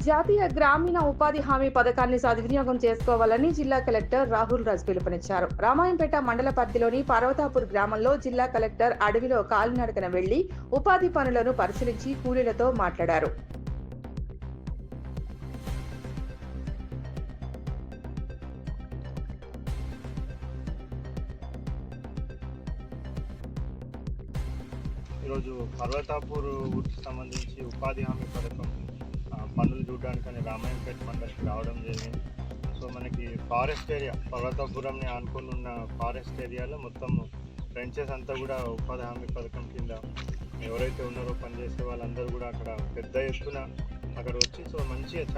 జాతీయ గ్రామీణ ఉపాధి హామీ పథకాన్ని సద్వినియోగం చేసుకోవాలని జిల్లా కలెక్టర్ రాహుల్ రాజ్ పిలుపునిచ్చారు. రామాయంపేట మండల పరిధిలోని పర్వతాపూర్ గ్రామంలో జిల్లా కలెక్టర్ అడవిలో కాలినడకన వెళ్లి ఉపాధి పనులను పరిశీలించి కూలీలతో మాట్లాడారు. ఈరోజు పర్వతాపూర్ ఊరికి సంబంధించి ఉపాధి హామీ పథకం పనులు చూడడానికని రామాయంపేట మండలికి రావడం జరిగింది. సో మనకి ఫారెస్ట్ ఏరియా పర్వతాపురంని ఆనుకొని ఉన్న ఫారెస్ట్ ఏరియాలో మొత్తం ట్రెంచెస్ అంతా కూడా ఉపాధి హామీ పథకం కింద ఎవరైతే ఉన్నారో పనిచేసే వాళ్ళందరూ కూడా అక్కడ పెద్ద ఎత్తున అక్కడ వచ్చి సో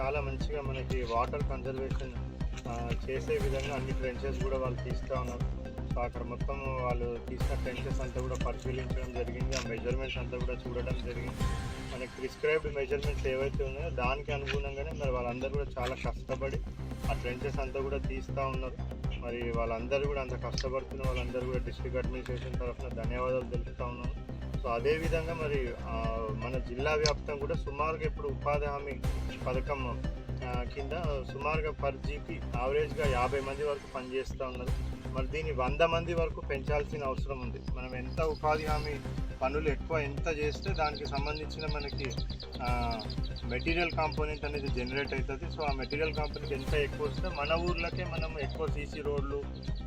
చాలా మంచిగా మనకి వాటర్ కన్జర్వేషన్ చేసే విధంగా అన్ని ట్రెంచెస్ కూడా వాళ్ళు తీస్తూ ఉన్నారు. సో అక్కడ మొత్తం వాళ్ళు తీసిన ట్రెంచెస్ అంతా కూడా పరిశీలించడం జరిగింది. ఆ మెజర్మెంట్స్ అంతా కూడా చూడడం జరిగింది. మనకి ప్రిస్క్రైబ్డ్ మెజర్మెంట్స్ ఏవైతే ఉన్నాయో దానికి అనుగుణంగానే మరి వాళ్ళందరూ కూడా చాలా కష్టపడి ఆ ట్రెంచెస్ అంతా కూడా తీస్తూ ఉన్నారు. మరి వాళ్ళందరూ కూడా అంత కష్టపడుతున్న వాళ్ళందరూ కూడా డిస్ట్రిక్ట్ అడ్మినిస్ట్రేషన్ తరఫున ధన్యవాదాలు తెలుపుతూ ఉన్నాను. సో అదేవిధంగా మరి మన జిల్లా వ్యాప్తంగా కూడా సుమారుగా ఇప్పుడు ఉపాధి హామీ పథకం కింద సుమారుగా పర్ జీపీ యావరేజ్గా 50 మంది వరకు పనిచేస్తూ ఉన్నారు. మరి దీన్ని 100 మంది వరకు పెంచాల్సిన అవసరం ఉంది. మనం ఎంత ఉపాధి హామీ పనులు ఎంత చేస్తే దానికి సంబంధించిన మనకి మెటీరియల్ కాంపోనెంట్ అనేది జనరేట్ అవుతుంది. సో ఆ మెటీరియల్ కాంపోనెంట్ ఎంత ఎక్కువ వస్తే మన ఊర్లకే మనం ఎక్కువ సీసీ రోడ్లు,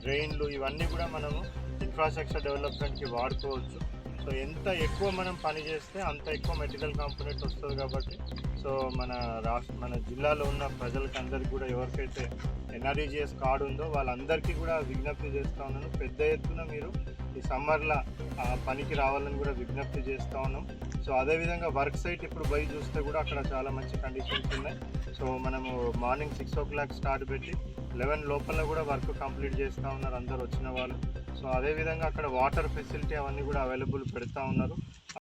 డ్రైన్లు ఇవన్నీ కూడా మనము ఇన్ఫ్రాస్ట్రక్చర్ డెవలప్మెంట్కి వాడుకోవచ్చు. సో ఎంత ఎక్కువ మనం పని చేస్తే అంత ఎక్కువ మెటీరియల్ కాంపోనెంట్ వస్తుంది కాబట్టి సో మన జిల్లాలో ఉన్న ప్రజలకి అందరికీ కూడా ఎవరికైతే ఎన్ఆర్ఈజీఎస్ కార్డు ఉందో వాళ్ళందరికీ కూడా విజ్ఞప్తి చేస్తూ ఉన్నాను. పెద్ద ఎత్తున మీరు ఈ సమ్మర్లో పనికి రావాలని కూడా విజ్ఞప్తి చేస్తూ ఉన్నాం. సో అదేవిధంగా వర్క్ సైట్ ఇప్పుడు పోయి చూస్తే కూడా అక్కడ చాలా మంచి కండిషన్స్ ఉన్నాయి. సో మనము మార్నింగ్ 6 o'clock స్టార్ట్ పెట్టి 11 లోపల కూడా వర్క్ కంప్లీట్ చేస్తూ ఉన్నారు అందరు వచ్చిన వాళ్ళు. సో అదేవిధంగా అక్కడ వాటర్ ఫెసిలిటీ అవన్నీ కూడా అవైలబుల్ పెడతా ఉన్నారు.